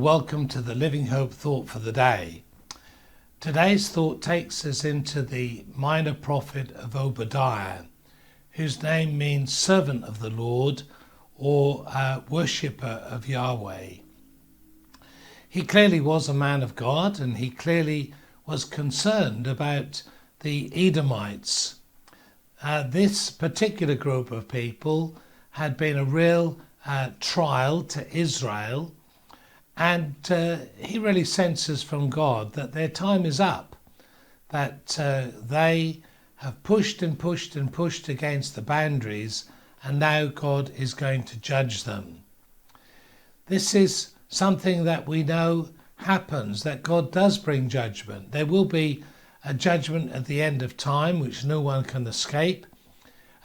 welcome to the Living Hope Thought for the day. Today's thought takes us into the minor prophet of Obadiah, whose name means servant of the Lord or worshipper of Yahweh. He clearly was a man of God, and he clearly was concerned about the Edomites. This particular group of people had been a real trial to Israel, and he really senses from God that their time is up, that they have pushed and pushed and pushed against the boundaries, and now God is going to judge them. This is something that we know happens, that God does bring judgment. There will be a judgment at the end of time which no one can escape,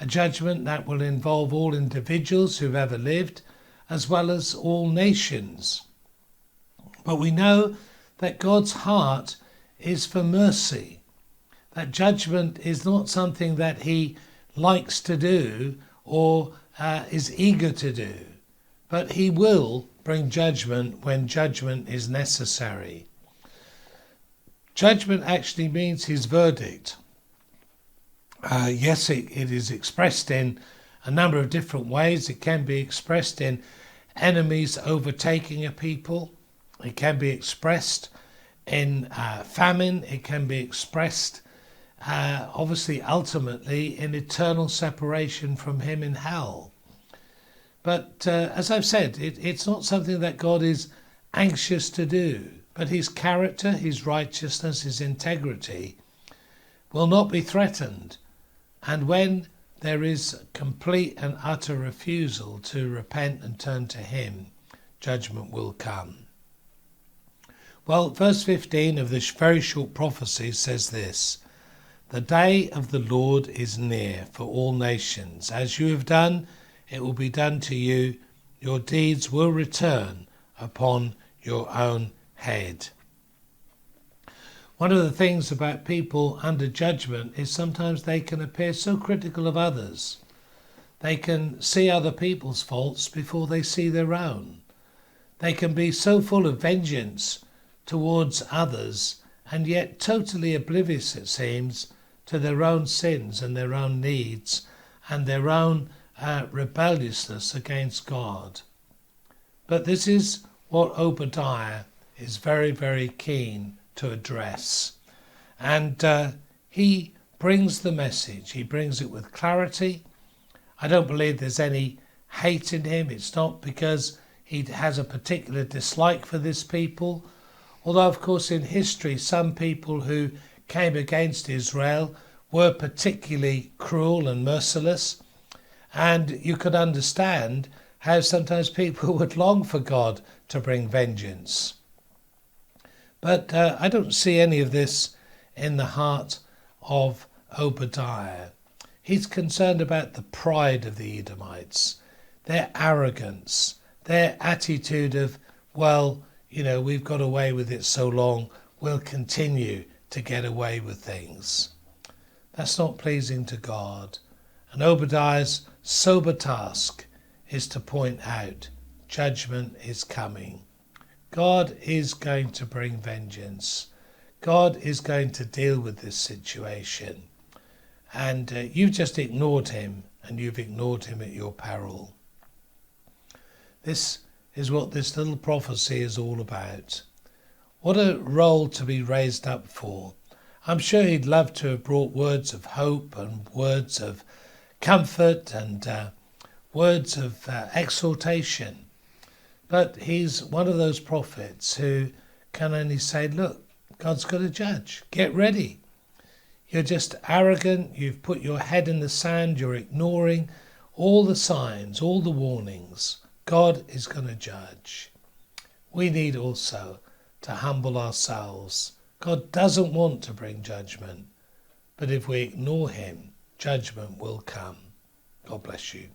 a judgment that will involve all individuals who've ever lived, as well as all nations. But we know that God's heart is for mercy, that judgment is not something that he likes to do or is eager to do, but he will bring judgment when judgment is necessary. Judgment actually means his verdict. Yes, it is expressed in a number of different ways. It can be expressed in enemies overtaking a people. It can be expressed in famine. It can be expressed, obviously, ultimately, in eternal separation from him in hell. But as I've said, it's not something that God is anxious to do. But his character, his righteousness, his integrity will not be threatened. And when there is complete and utter refusal to repent and turn to him, judgment will come. Well, verse 15 of this very short prophecy says this: "The day of the Lord is near for all nations. As you have done, it will be done to you. Your deeds will return upon your own head." One of the things about people under judgment is sometimes they can appear so critical of others. They can see other people's faults before they see their own. They can be so full of vengeance towards others and yet totally oblivious, it seems, to their own sins and their own needs and their own rebelliousness against God. But this is what Obadiah is very, very keen to address. And he brings the message. He brings it with clarity. I don't believe there's any hate in him. It's not because he has a particular dislike for this people. Although, of course, in history, some people who came against Israel were particularly cruel and merciless. And you could understand how sometimes people would long for God to bring vengeance. But I don't see any of this in the heart of Obadiah. He's concerned about the pride of the Edomites, their arrogance, their attitude of, well, we've got away with it so long, we'll continue to get away with things. That's not pleasing to God. And Obadiah's sober task is to point out judgment is coming. God is going to bring vengeance. God is going to deal with this situation. And you've just ignored him, and you've ignored him at your peril. This is what this little prophecy is all about. What a role to be raised up for. I'm sure he'd love to have brought words of hope and words of comfort and words of exhortation. But he's one of those prophets who can only say, look, God's got to judge. Get ready. You're just arrogant. You've put your head in the sand. You're ignoring all the signs, all the warnings. God is going to judge. We need also to humble ourselves. God doesn't want to bring judgment, but if we ignore him, judgment will come. God bless you.